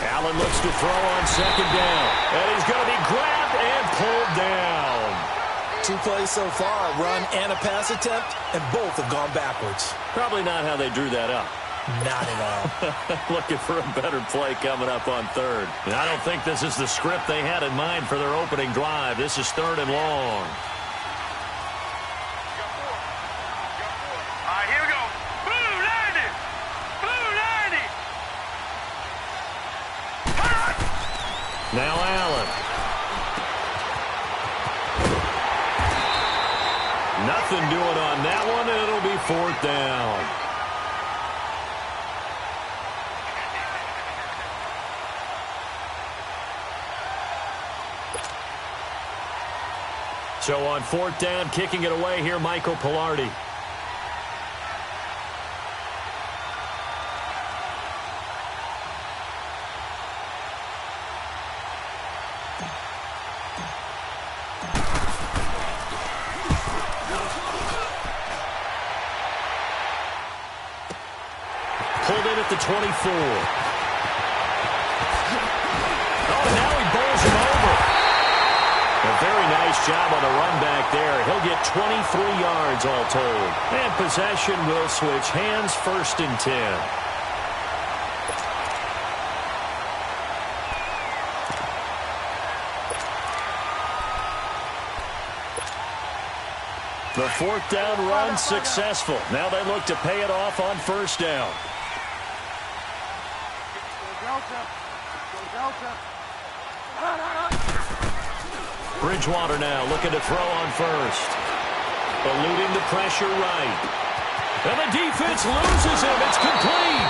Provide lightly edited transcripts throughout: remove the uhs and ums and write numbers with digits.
Allen looks to throw on second down. And he's going to be grabbed and pulled down. 2 plays so far, a run and a pass attempt, and both have gone backwards. Probably not how they drew that up. Not at all. Looking for a better play coming up on third. And I don't think this is the script they had in mind for their opening drive. This is 3rd and long. All right, here we go. Blue 90. Blue 90. Now Allen. Nothing doing on that one, and it'll be 4th down. So on 4th down, kicking it away here, Michael Pilardi. Pulled in at the 24. Oh, now he bowls him over. A very nice job on the run back there. He'll get 23 yards all told. And possession will switch hands, 1st and 10. The 4th down run successful. Now they look to pay it off on 1st down. Bridgewater now looking to throw on 1st. Eluding the pressure right. And the defense loses him. It's complete.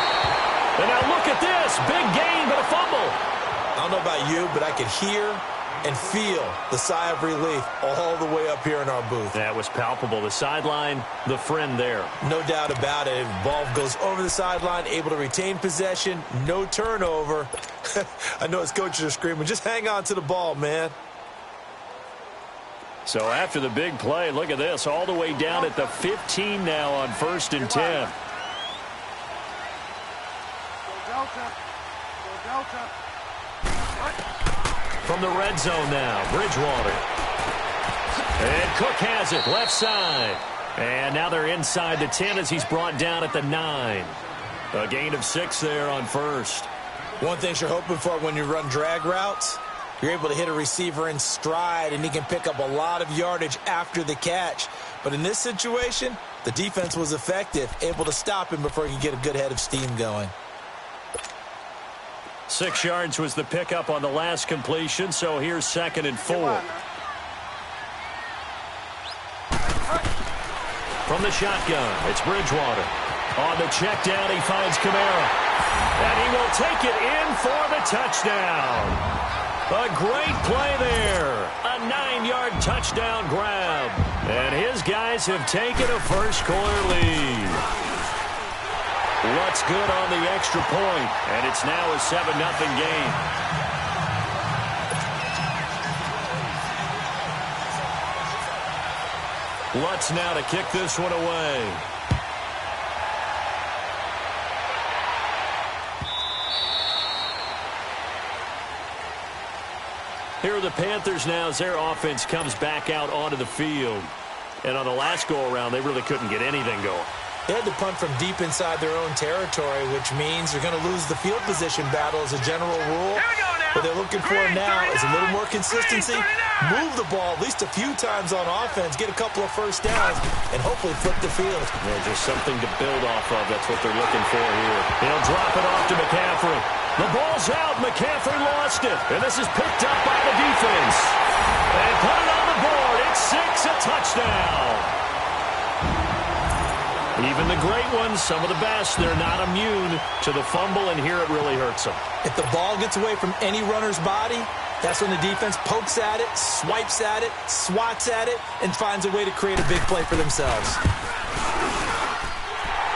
And now look at this. Big gain, but a fumble. I don't know about you, but I could hear and feel the sigh of relief all the way up here in our booth. That was palpable. The sideline, the friend there. No doubt about it. Ball goes over the sideline, able to retain possession, no turnover. I know his coaches are screaming, just hang on to the ball, man. So after the big play, look at this, all the way down at the 15 now on 1st and 10. From the red zone now, Bridgewater. And Cook has it, left side. And now they're inside the 10 as he's brought down at the 9. A gain of 6 there on 1st. One thing you're hoping for when you run drag routes, you're able to hit a receiver in stride, and he can pick up a lot of yardage after the catch. But in this situation, the defense was effective, able to stop him before he could get a good head of steam going. 6 yards was the pickup on the last completion, so here's 2nd and 4. From the shotgun, it's Bridgewater. On the check down, he finds Kamara. And he will take it in for the touchdown. A great play there. A 9-yard touchdown grab. And his guys have taken a first-quarter lead. What's good on the extra point? And it's now a 7-0 game. Lutz now to kick this one away. Here are the Panthers now as their offense comes back out onto the field. And on the last go-around, they really couldn't get anything going. They had to punt from deep inside their own territory, which means they're going to lose the field position battle as a general rule. What they're looking for now is a little more consistency, move the ball at least a few times on offense, get a couple of first downs, and hopefully flip the field. Yeah, just something to build off of. That's what they're looking for here. He'll drop it off to McCaffrey. The ball's out. McCaffrey lost it. And this is picked up by the defense. They put it on the board. It's 6, a touchdown. Even the great ones, some of the best, they're not immune to the fumble, and here it really hurts them. If the ball gets away from any runner's body, that's when the defense pokes at it, swipes at it, swats at it, and finds a way to create a big play for themselves.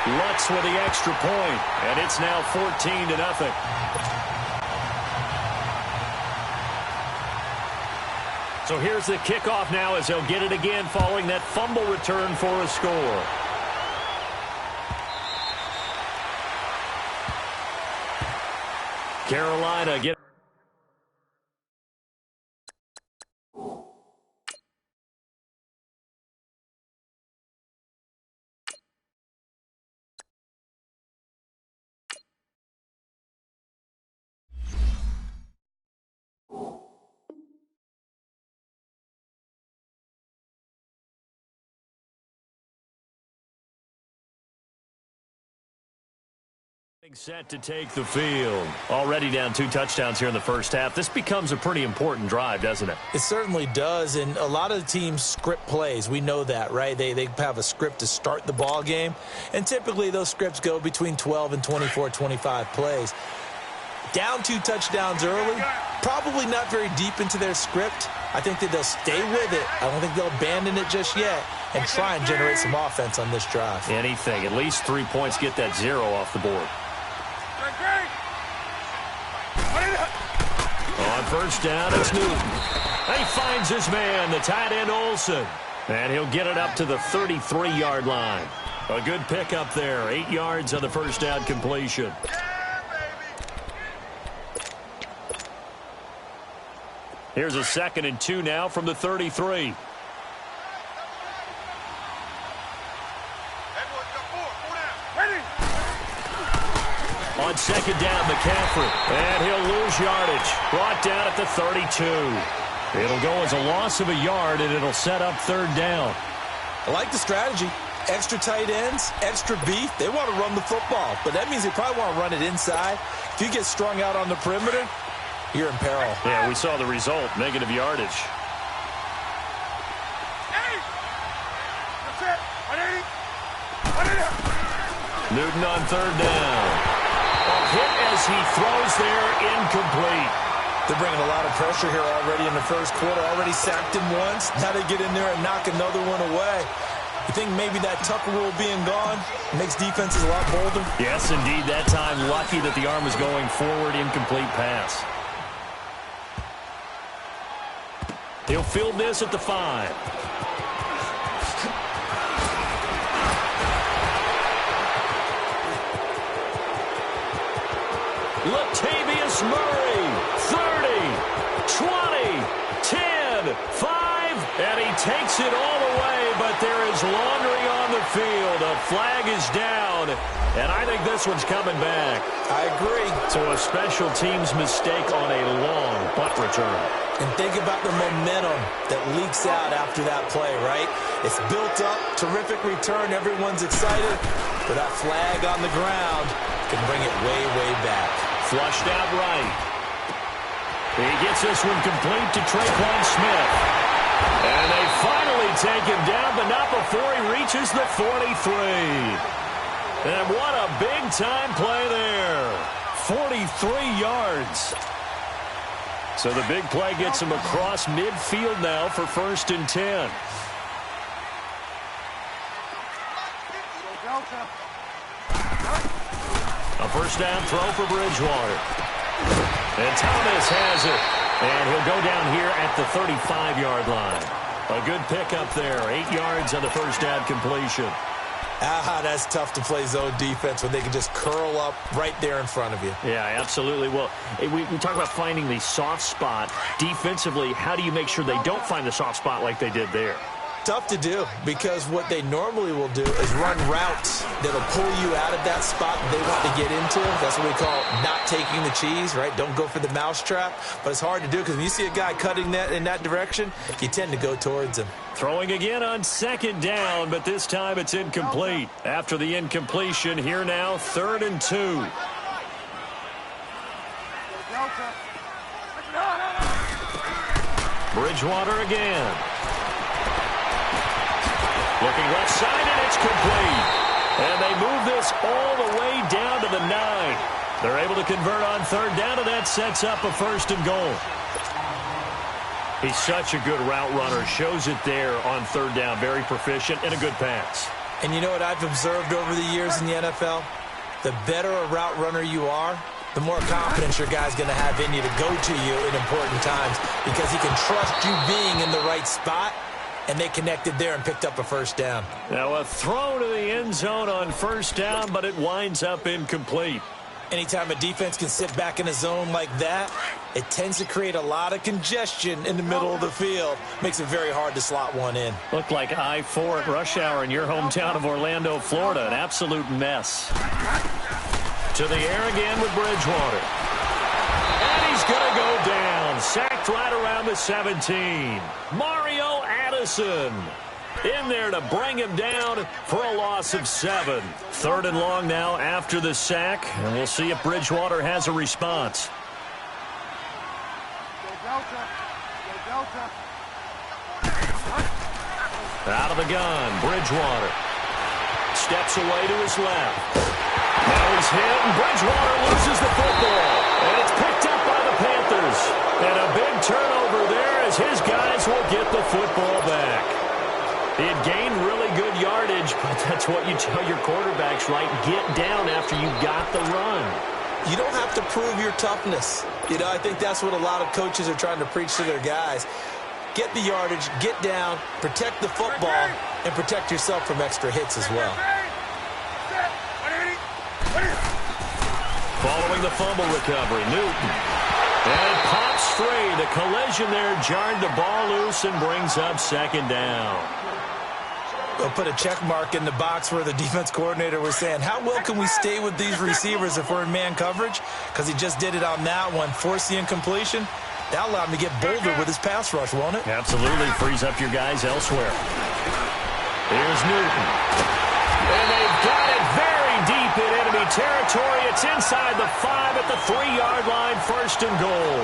Lutz with the extra point, and it's now 14-0. So here's the kickoff now as they'll get it again following that fumble return for a score. Carolina get. Set to take the field. Already down 2 touchdowns here in the first half. This becomes a pretty important drive, doesn't it? It certainly does, and a lot of the teams script plays. We know that, right? They have a script to start the ball game, and typically those scripts go between 12 and 24, 25 plays. Down 2 touchdowns early, probably not very deep into their script. I think that they'll stay with it. I don't think they'll abandon it just yet and try and generate some offense on this drive. Anything. At least 3 points, get that 0 off the board. On first down, it's Newton. He finds his man, the tight end Olsen. And he'll get it up to the 33-yard line. A good pickup there. 8 yards on the first down completion. Here's a 2nd and 2 now from the 33. On 2nd down, McCaffrey. And he'll lose yardage. Brought down at the 32. It'll go as a loss of a yard, and it'll set up 3rd down. I like the strategy. Extra tight ends, extra beef. They want to run the football, but that means they probably want to run it inside. If you get strung out on the perimeter, you're in peril. Yeah, we saw the result, negative yardage. Newton on 3rd down. Hit as he throws there, incomplete. They're bringing a lot of pressure here already in the first quarter. Already sacked him once. Now they get in there and knock another one away. You think maybe that Tucker rule being gone makes defenses a lot bolder? Yes, indeed. That time lucky that the arm was going forward, incomplete pass. He'll field this at the 5. Latavius Murray, 30, 20, 10, 5, and he takes it all the way, but there is laundering on the field. A flag is down, and I think this one's coming back. I agree. So a special teams mistake on a long punt return. And think about the momentum that leaks out after that play, right? It's built up, terrific return, everyone's excited, but that flag on the ground can bring it way, way back. Flushed out right. He gets this one complete to Traquan Smith. And they finally take him down, but not before he reaches the 43. And what a big-time play there. 43 yards. So the big play gets him across midfield now for 1st and 10. A first down throw for Bridgewater. And Thomas has it. And he'll go down here at the 35-yard line. A good pickup there. 8 yards on the first down completion. That's tough to play zone defense when they can just curl up right there in front of you. Yeah, absolutely. Well, we talk about finding the soft spot. Defensively, how do you make sure they don't find the soft spot like they did there? Tough to do, because what they normally will do is run routes that'll pull you out of that spot that they want to get into. That's what we call not taking the cheese, right? Don't go for the mousetrap. But it's hard to do because when you see a guy cutting that in that direction, you tend to go towards him. Throwing again on 2nd down, but this time it's incomplete. After the incompletion, here now, 3rd and 2. Bridgewater again. Looking left side, and it's complete. And they move this all the way down to the 9. They're able to convert on 3rd down, and that sets up a 1st and goal. He's such a good route runner. Shows it there on 3rd down. Very proficient and a good pass. And you know what I've observed over the years in the NFL? The better a route runner you are, the more confidence your guy's going to have in you to go to you in important times, because he can trust you being in the right spot. And they connected there and picked up a 1st down. Now a throw to the end zone on 1st down, but it winds up incomplete. Anytime a defense can sit back in a zone like that, it tends to create a lot of congestion in the middle of the field. Makes it very hard to slot one in. Looked like I-4 at rush hour in your hometown of Orlando, Florida. An absolute mess. To the air again with Bridgewater. And he's going to go down. Sacked right around the 17. Mario Addison in there to bring him down for a loss of 7. 3rd and long now after the sack, and we'll see if Bridgewater has a response. Out of the gun, Bridgewater steps away to his left. Now he's hit, and Bridgewater loses the football, and it's picked up by the Panthers. And a big turnover there as his guys will get the football back. He had gained really good yardage, but that's what you tell your quarterbacks, right? Get down after you got the run. You don't have to prove your toughness. You know, I think that's what a lot of coaches are trying to preach to their guys. Get the yardage, get down, protect the football, and protect yourself from extra hits as well. Following the fumble recovery, Newton. And it pops free. The collision there jarred the ball loose and brings up 2nd down. We'll put a check mark in the box where the defense coordinator was saying, how well can we stay with these receivers if we're in man coverage? Because he just did it on that one, forced the incompletion. That allowed him to get bolder with his pass rush, won't it? Absolutely. Frees up your guys elsewhere. Here's Newton. And they've got it very deep in enemy territory. It's inside the 5 at the 3-yard line, 1st and goal.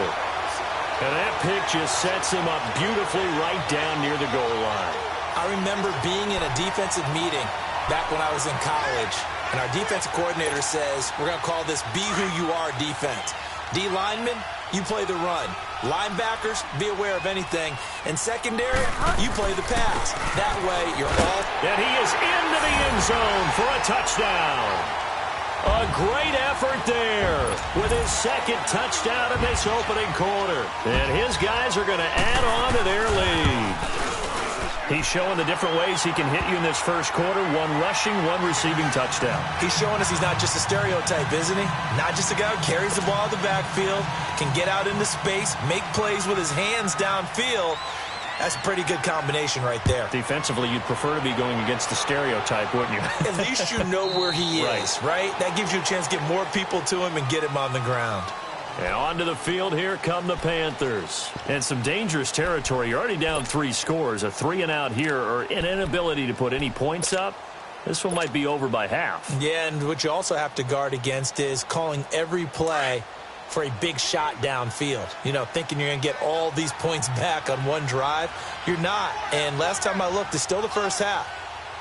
And that pick just sets him up beautifully right down near the goal line. I remember being in a defensive meeting back when I was in college, and our defensive coordinator says, we're going to call this Be Who You Are defense. D linemen, you play the run. Linebackers, be aware of anything. And secondary, you play the pass. That way, you're all... And he is into the end zone for a touchdown. A great effort there with his 2nd touchdown in this opening quarter. And his guys are going to add on to their lead. He's showing the different ways he can hit you in this first quarter. 1 rushing, 1 receiving touchdown. He's showing us he's not just a stereotype, isn't he? Not just a guy who carries the ball in the backfield, can get out into space, make plays with his hands downfield. That's a pretty good combination right there. Defensively, you'd prefer to be going against the stereotype, wouldn't you? At least you know where he is, right? That gives you a chance to get more people to him and get him on the ground. And onto the field, here come the Panthers. And some dangerous territory. You're already down 3 scores. A 3-and-out here, or an inability to put any points up. This one might be over by half. Yeah, and what you also have to guard against is calling every play for a big shot downfield. You know, thinking you're going to get all these points back on one drive. You're not. And last time I looked, it's still the first half.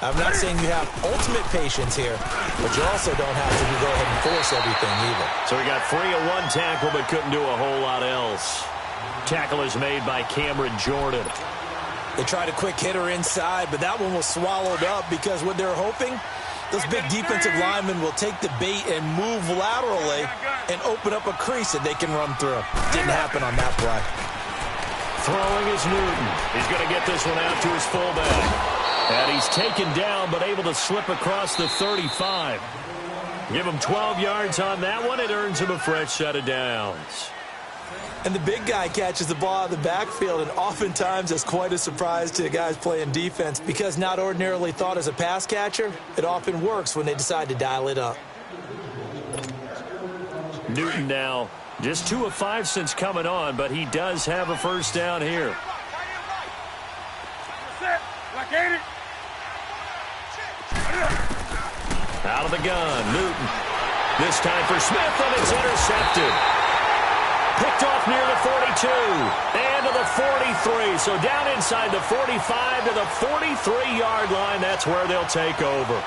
I'm not saying you have ultimate patience here, but you also don't have to go ahead and force everything either. So he got free of 1 tackle, but couldn't do a whole lot else. Tackle is made by Cameron Jordan. They tried a quick hitter inside, but that one was swallowed up because what they're hoping, those big defensive linemen will take the bait and move laterally and open up a crease that they can run through. Didn't happen on that play. Throwing is Newton. He's going to get this one out to his fullback. And he's taken down, but able to slip across the 35. Give him 12 yards on that one. It earns him a fresh set of downs. And the big guy catches the ball out of the backfield, and oftentimes that's quite a surprise to the guys playing defense because not ordinarily thought as a pass catcher, it often works when they decide to dial it up. Newton now just 2 of 5 since coming on, but he does have a first down here. Out of the gun, Newton. This time for Smith, and it's intercepted. Picked off near the 42 and to the 43. So down inside the 45 to the 43-yard line. That's where they'll take over.